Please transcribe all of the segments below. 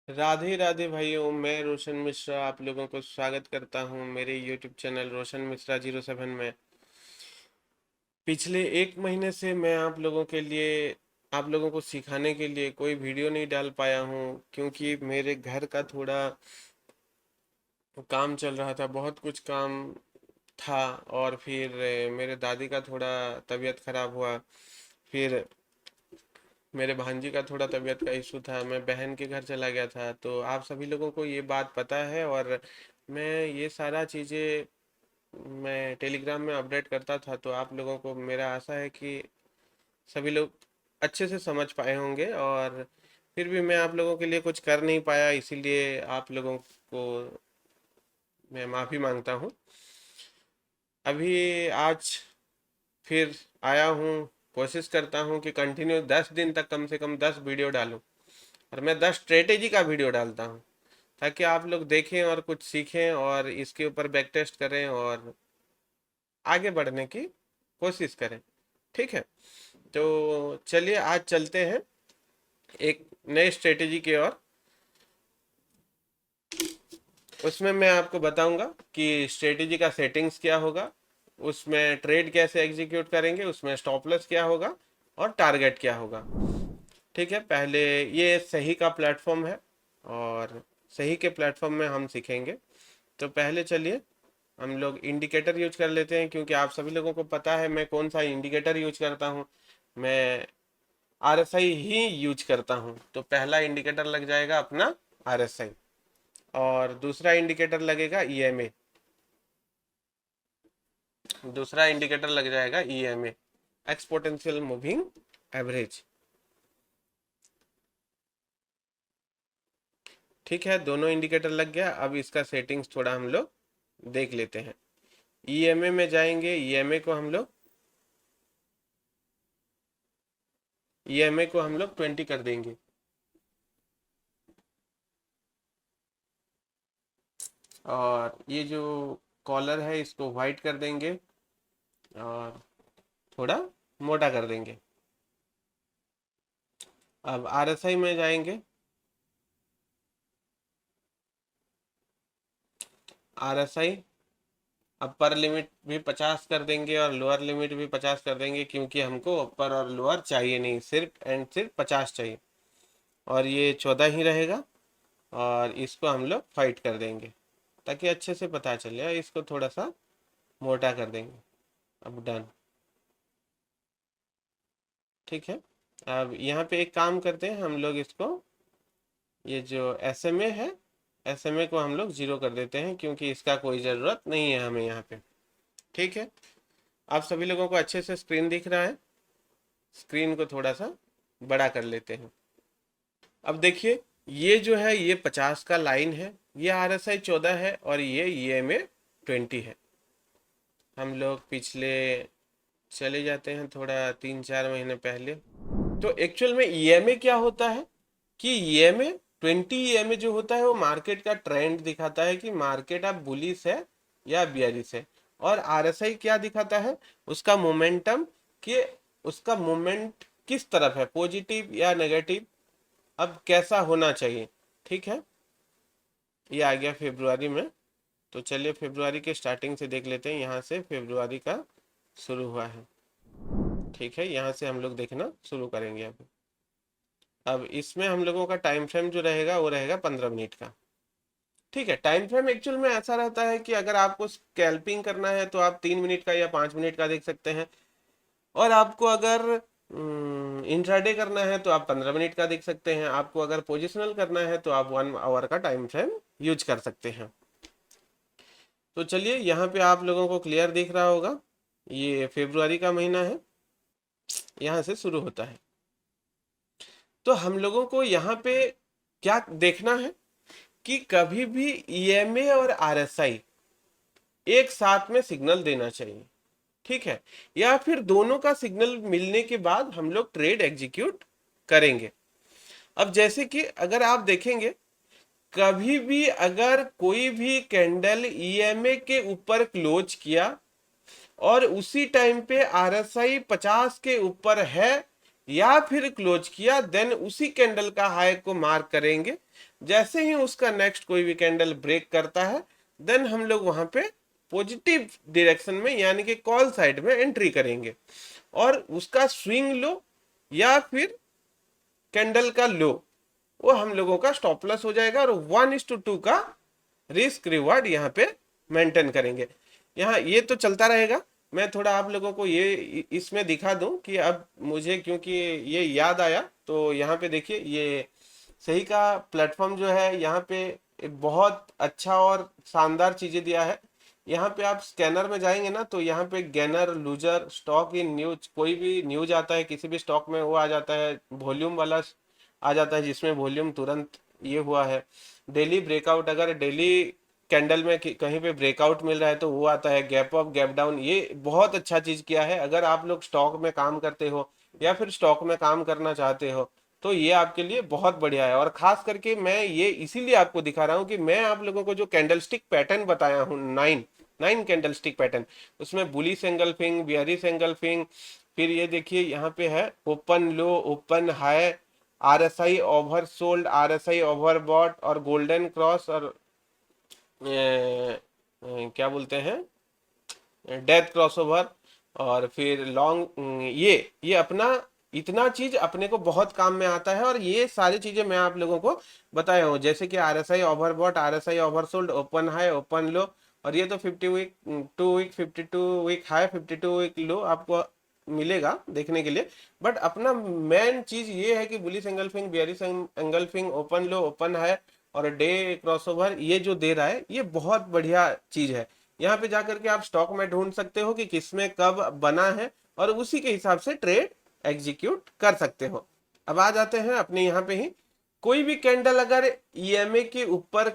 राधे राधे भाइयों, मैं रोशन मिश्रा आप लोगों को स्वागत करता हूं मेरे YouTube चैनल रोशन मिश्रा 07 में। पिछले एक महीने से मैं आप लोगों को सिखाने के लिए कोई वीडियो नहीं डाल पाया हूं, क्योंकि मेरे घर का थोड़ा काम चल रहा था, बहुत कुछ काम था। और फिर मेरे दादी का थोड़ा तबीयत खराब हुआ। फिर मेरे भांजी का थोड़ा तबीयत का इशू था, मैं बहन के घर चला गया था। तो आप सभी लोगों को ये बात पता है, और मैं ये सारा चीज़ें मैं टेलीग्राम में अपडेट करता था। तो आप लोगों को मेरा आशा है कि सभी लोग अच्छे से समझ पाए होंगे। और फिर भी मैं आप लोगों के लिए कुछ कर नहीं पाया, इसीलिए आप लोगों को मैं माफ़ी मांगता हूँ। अभी आज फिर आया हूँ, कोशिश करता हूँ कि कंटिन्यू 10 दिन तक कम से कम 10 वीडियो डालूँ। और मैं 10 स्ट्रेटेजी का वीडियो डालता हूँ, ताकि आप लोग देखें और कुछ सीखें और इसके ऊपर बैक टेस्ट करें और आगे बढ़ने की कोशिश करें। ठीक है, तो चलिए आज चलते हैं एक नए स्ट्रेटेजी की ओर। उसमें मैं आपको बताऊंगा कि स्ट्रेटेजी का सेटिंग्स क्या होगा, उसमें ट्रेड कैसे एग्जीक्यूट करेंगे, उसमें स्टॉप लॉस क्या होगा और टारगेट क्या होगा। ठीक है, पहले ये सही का प्लेटफॉर्म है और सही के प्लेटफॉर्म में हम सीखेंगे। तो पहले चलिए हम लोग इंडिकेटर यूज कर लेते हैं, क्योंकि आप सभी लोगों को पता है मैं कौन सा इंडिकेटर यूज करता हूँ। मैं आरएसआई ही यूज करता हूँ। तो पहला इंडिकेटर लग जाएगा अपना आरएसआई, और दूसरा इंडिकेटर लगेगा ईएमए। दूसरा इंडिकेटर लग जाएगा ईएमए, एक्सपोनेंशियल मूविंग एवरेज। ठीक है, दोनों इंडिकेटर लग गया। अब इसका सेटिंग्स थोड़ा हम लोग देख लेते हैं। ईएमए में जाएंगे, ईएमए को हम लोग 20 कर देंगे। और ये जो कॉलर है इसको वाइट कर देंगे और थोड़ा मोटा कर देंगे। अब आरएसआई में जाएंगे, आरएसआई अपर लिमिट भी 50 कर देंगे और लोअर लिमिट भी 50 कर देंगे, क्योंकि हमको अपर और लोअर चाहिए नहीं, सिर्फ एंड सिर्फ 50 चाहिए। और ये 14 ही रहेगा, और इसको हम लोग फाइट कर देंगे ताकि अच्छे से पता चले। इसको थोड़ा सा मोटा कर देंगे। अब डन। ठीक है, अब यहाँ पे एक काम करते हैं हम लोग, इसको ये जो एसएमए है, एसएमए को हम लोग 0 कर देते हैं, क्योंकि इसका कोई ज़रूरत नहीं है हमें यहाँ पे। ठीक है, आप सभी लोगों को अच्छे से स्क्रीन दिख रहा है। स्क्रीन को थोड़ा सा बड़ा कर लेते हैं। अब देखिए, ये जो है ये 50 का लाइन है, ये आरएसआई 14 है और ये ईएमए 20 है। हम लोग पिछले चले जाते हैं थोड़ा 3-4 महीने पहले। तो एक्चुअल में ईएमए क्या होता है कि ईएमए 20 ईएमए जो होता है वो मार्केट का ट्रेंड दिखाता है कि मार्केट अब बुलिश है या बियरिश है। और आरएसआई क्या दिखाता है, उसका मोमेंटम, कि उसका मूवमेंट किस तरफ है, पॉजिटिव या नेगेटिव, अब कैसा होना चाहिए। ठीक है, ये आ गया फेब्रुआरी में। तो चलिए फेब्रुआरी के स्टार्टिंग से देख लेते हैं, यहाँ से फेब्रुआरी का शुरू हुआ है। ठीक है, यहाँ से हम लोग देखना शुरू करेंगे अभी। अब इसमें हम लोगों का टाइम फ्रेम जो रहेगा वो रहेगा 15 मिनट का। ठीक है, टाइम फ्रेम एक्चुअल में ऐसा रहता है कि अगर आपको स्कैल्पिंग करना है तो आप 3 मिनट का या 5 मिनट का देख सकते हैं, और आपको अगर इंट्राडे करना है तो आप 15 मिनट का देख सकते हैं, आपको अगर पोजिशनल करना है तो आप 1 आवर का टाइम फ्रेम यूज कर सकते हैं। तो चलिए, यहाँ पे आप लोगों को क्लियर दिख रहा होगा, ये फेब्रुआरी का महीना है, यहाँ से शुरू होता है। तो हम लोगों को यहाँ पे क्या देखना है कि कभी भी ईएमए और आरएसआई एक साथ में सिग्नल देना चाहिए। ठीक है, या फिर दोनों का सिग्नल मिलने के बाद हम लोग ट्रेड एग्जीक्यूट करेंगे। अब जैसे कि अगर आप देखेंगे, कभी भी अगर कोई भी कैंडल ईएमए के ऊपर क्लोज किया और उसी टाइम पे आरएसआई 50 के ऊपर है, या फिर क्लोज किया, देन उसी कैंडल का हाई को मार्क करेंगे। जैसे ही उसका नेक्स्ट कोई भी कैंडल ब्रेक करता है, देन हम लोग वहां पे पॉजिटिव डायरेक्शन में यानी कि कॉल साइड में एंट्री करेंगे, और उसका स्विंग लो या फिर कैंडल का लो वो हम लोगों का स्टॉप लॉस हो जाएगा, और 1:2 का रिस्क रिवार्ड यहाँ पे मेंटेन करेंगे। यहाँ ये तो चलता रहेगा। मैं थोड़ा आप लोगों को ये इसमें दिखा दूं कि अब मुझे क्योंकि ये याद आया, तो यहाँ पे देखिए ये सही का प्लेटफॉर्म जो है यहाँ पे एक बहुत अच्छा और शानदार चीजें दिया है। यहाँ पे आप स्कैनर में जाएंगे ना, तो यहाँ पे gainer loser stock in news, कोई भी न्यूज आता है किसी भी स्टॉक में वो आ जाता है, वॉल्यूम वाला आ जाता है जिसमें वॉल्यूम तुरंत ये हुआ है। डेली ब्रेकआउट, अगर डेली कैंडल में कहीं पे ब्रेकआउट मिल रहा है तो वो आता है, गैप अप गैप डाउन, ये बहुत अच्छा चीज किया है। अगर आप लोग स्टॉक में काम करते हो या फिर स्टॉक में काम करना चाहते हो तो ये आपके लिए बहुत बढ़िया है। और खास करके मैं ये इसीलिए आपको दिखा रहा हूँ कि मैं आप लोगों को जो कैंडलस्टिक पैटर्न बताया हूँ, 9 कैंडलस्टिक पैटर्न, उसमें बुलिश एंगल्फिंग, बियरिश एंगल्फिंग, फिर ये देखिए यहाँ पे है ओपन लो, open high, RSI oversold, RSI overbought, और गोल्डन क्रॉस, और क्या बोलते हैं डेथ क्रॉसओवर, और फिर लॉन्ग, ये अपना इतना चीज अपने को बहुत काम में आता है। और ये सारी चीजें मैं आप लोगों को बताया हूँ, जैसे कि RSI overbought, RSI oversold, open high, open low, और ये तो 52 week 52 week high, 52 week low आपको मिलेगा देखने के लिए। बट अपना मेन चीज ये है कि bullish engulfing, bearish engulfing, open लो, ओपन हाई, और डे क्रॉसओवर, ये जो दे रहा है ये बहुत बढ़िया चीज है। यहाँ पे जाकर के आप स्टॉक में ढूंढ सकते हो कि किसमें कब बना है, और उसी के हिसाब से ट्रेड एग्जीक्यूट कर सकते हो। अब आ जाते हैं अपने यहाँ पे ही, कोई भी कैंडल अगर ईएमए के ऊपर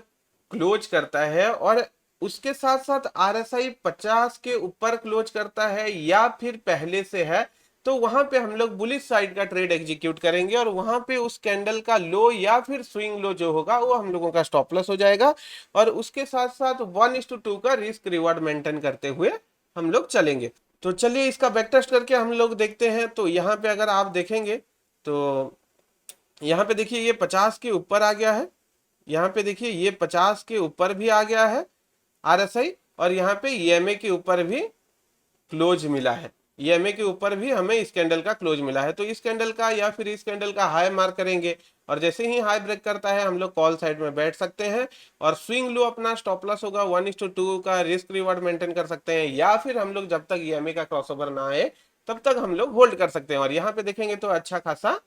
क्लोज करता है और उसके साथ साथ आरएसआई 50 के ऊपर क्लोज करता है या फिर पहले से है, तो वहां पे हम लोग बुलिश साइड का ट्रेड एग्जीक्यूट करेंगे, और वहां पे उस कैंडल का लो या फिर स्विंग लो जो होगा वो हम लोगों का स्टॉप लॉस हो जाएगा। और उसके साथ साथ 1:2 का रिस्क रिवार्ड मेंटेन करते हुए हम लोग चलेंगे। तो चलिए इसका बैक टेस्ट करके हम लोग देखते हैं। तो यहाँ पे अगर आप देखेंगे तो यहाँ पे देखिए ये 50 के ऊपर आ गया है, यहाँ पे देखिए ये 50 के ऊपर भी आ गया है आरएसआई, और यहाँ पे ईएमए के ऊपर भी क्लोज मिला है, ईएमए के ऊपर भी हमें इस कैंडल का क्लोज मिला है। तो इस कैंडल का या फिर इस कैंडल का हाई मार्क करेंगे, और जैसे ही हाई ब्रेक करता है हम लोग कॉल साइड में बैठ सकते हैं, और स्विंग लो अपना स्टॉप लॉस होगा 1:2 का रिस्क रिवार्ड मेंटेन कर सकते हैं, या फिर हम लोग जब तक ईएमए का क्रॉसओवर ना आए तब तक हम लोग होल्ड कर सकते हैं। और यहाँ पे देखेंगे तो अच्छा खासा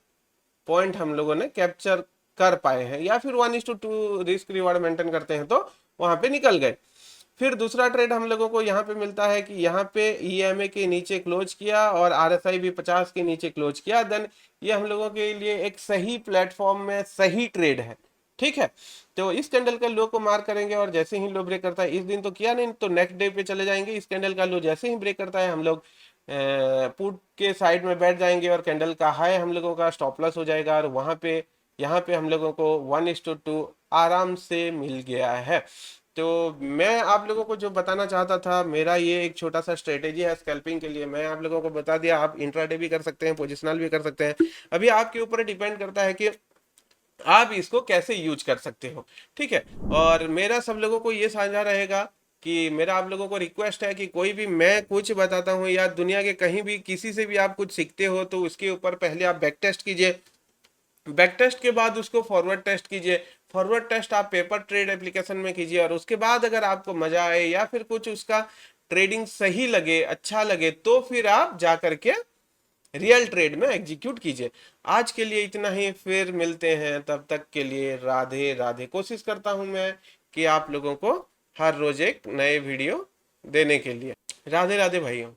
पॉइंट हम लोगों ने कैप्चर कर पाए हैं, या फिर 1:2 रिस्क रिवार्ड मेंटेन करते हैं तो वहां पे निकल गए। फिर दूसरा ट्रेड हम लोगों को यहाँ पे मिलता है कि यहाँ पे ईएमए के नीचे क्लोज किया और आरएसआई भी 50 के नीचे क्लोज किया, देन ये हम लोगों के लिए एक सही प्लेटफॉर्म में सही ट्रेड है। ठीक है, तो इस कैंडल का लो को मार्क करेंगे, और जैसे ही लो ब्रेक करता है, इस दिन तो किया नहीं तो नेक्स्ट डे पे चले जाएंगे, इस कैंडल का लो जैसे ही ब्रेक करता है हम लोग पुट के साइड में बैठ जाएंगे, और कैंडल का हाई हम लोगों का स्टॉप लॉस हो जाएगा, और वहां पे यहाँ पे हम लोगों को 1:2 आराम से मिल गया है। तो मैं आप लोगों को जो बताना चाहता था, मेरा ये एक छोटा सा स्ट्रेटेजी है स्कैल्पिंग के लिए, मैं आप लोगों को बता दिया। आप इंट्राडे भी कर सकते हैं, पोजिशनल भी कर सकते हैं, अभी आपके ऊपर डिपेंड करता है कि आप इसको कैसे यूज कर सकते हो। ठीक है, और मेरा सब लोगों को ये साझा रहेगा कि मेरा आप लोगों को रिक्वेस्ट है कि कोई भी मैं कुछ बताता हूँ या दुनिया के कहीं भी किसी से भी आप कुछ सीखते हो तो उसके ऊपर पहले आप बैक टेस्ट कीजिए, बैक टेस्ट के बाद उसको फॉरवर्ड टेस्ट कीजिए, फॉरवर्ड टेस्ट आप पेपर ट्रेड एप्लीकेशन में कीजिए, और उसके बाद अगर आपको मजा आए या फिर कुछ उसका ट्रेडिंग सही लगे, अच्छा लगे, तो फिर आप जा करके रियल ट्रेड में एग्जीक्यूट कीजिए। आज के लिए इतना ही, फिर मिलते हैं, तब तक के लिए राधे राधे। कोशिश करता हूं मैं कि आप लोगों को हर रोज एक नए वीडियो देने के लिए। राधे राधे भाइयों।